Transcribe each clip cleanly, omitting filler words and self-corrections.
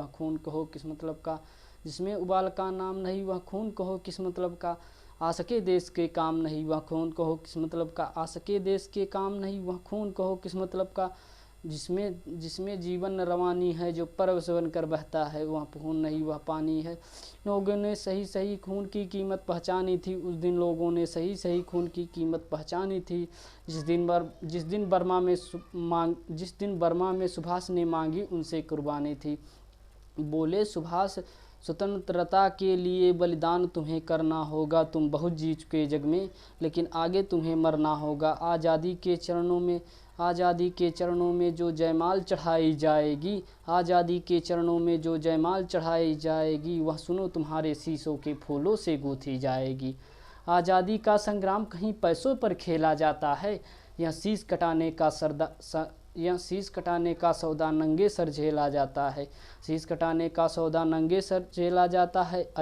वह खून कहो किस मतलब का, जिसमें उबाल का नाम नहीं वह खून कहो किस मतलब का, आ सके देश के काम नहीं वह खून कहो किस मतलब का, आ सके देश के काम नहीं वह खून कहो किस मतलब का, जिसमें जिसमें जीवन रवानी है जो परवश बनकर बहता है, वह खून नहीं वह पानी है। लोगों ने सही सही खून की कीमत पहचानी थी उस दिन, लोगों ने सही सही खून की कीमत पहचानी थी। जिस दिन बर्मा में सुभाष ने मांगी उनसे कुर्बानी थी। बोले सुभाष स्वतंत्रता के लिए बलिदान तुम्हें करना होगा, तुम बहुत जी चुके जग में लेकिन आगे तुम्हें मरना होगा। आज़ादी के चरणों में जो जयमाल चढ़ाई जाएगी, आज़ादी के चरणों में जो जयमाल चढ़ाई जाएगी, वह सुनो तुम्हारे शीशों के फूलों से गूंथी जाएगी। आज़ादी का संग्राम कहीं पैसों पर खेला जाता है, यह शीश कटाने का सौदा नंगे सर झेला जाता है। शीश कटाने का सौदा नंगे सर झेला जाता है।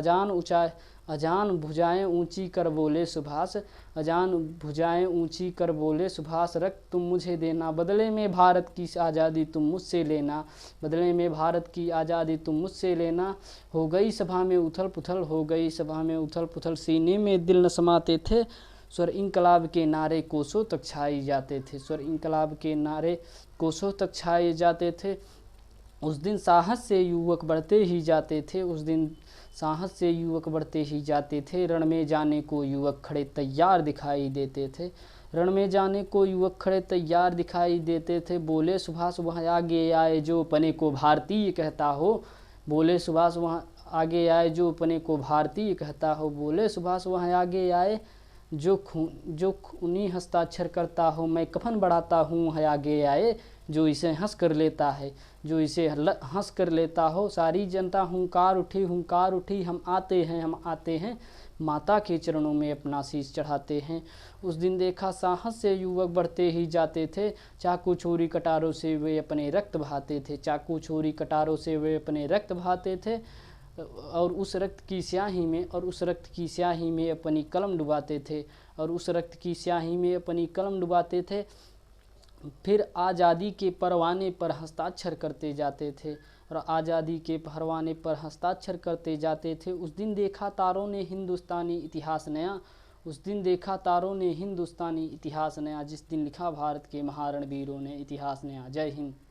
अजान भुजाएं ऊंची कर बोले सुभाष, अजान भुजाएं ऊंची कर बोले सुभाष, रक्त तुम मुझे देना बदले में भारत की आज़ादी तुम मुझसे लेना, बदले में भारत की आज़ादी तुम मुझसे लेना। हो गई सभा में उथल पुथल, हो गई सभा में उथल पुथल, सीने में दिल न समाते थे, स्वर इंकलाब के नारे कोसों तक छाए जाते थे, स्वर इंकलाब के नारे कोसों तक छाए जाते थे। उस दिन साहस से युवक बढ़ते ही जाते थे, उस दिन साहस से युवक बढ़ते ही जाते थे। रण में जाने को युवक खड़े तैयार दिखाई देते थे, रण में जाने को युवक खड़े तैयार दिखाई देते थे। बोले सुभाष वहाँ आगे आए जो अपने को भारतीय कहता हो, बोले सुभाष वहाँ आगे आए जो अपने को भारतीय कहता हो, बोले सुभाष वहाँ आगे आए जो खूनी हस्ताक्षर करता हो, मैं कफन बढ़ाता हूँ है आगे आए जो इसे हंस कर लेता है, जो इसे हंस कर लेता हो। सारी जनता हुंकार उठी, हम आते हैं माता के चरणों में अपना शीश चढ़ाते हैं। उस दिन देखा साहस से युवक बढ़ते ही जाते थे, चाकू छुरी कटारों से वे अपने रक्त बहाते थे, चाकू छुरी कटारों से वे अपने रक्त बहाते थे। और उस रक्त की स्याही में अपनी कलम डुबाते थे, और उस रक्त की स्याही में अपनी कलम डुबाते थे। फिर आज़ादी के परवाने पर हस्ताक्षर करते जाते थे, और आज़ादी के परवाने पर हस्ताक्षर करते जाते थे। उस दिन देखा तारों ने हिंदुस्तानी इतिहास नया, उस दिन देखा तारों ने हिंदुस्तानी इतिहास नया, जिस दिन लिखा भारत के महारणवीरों ने इतिहास नया। जय हिंद।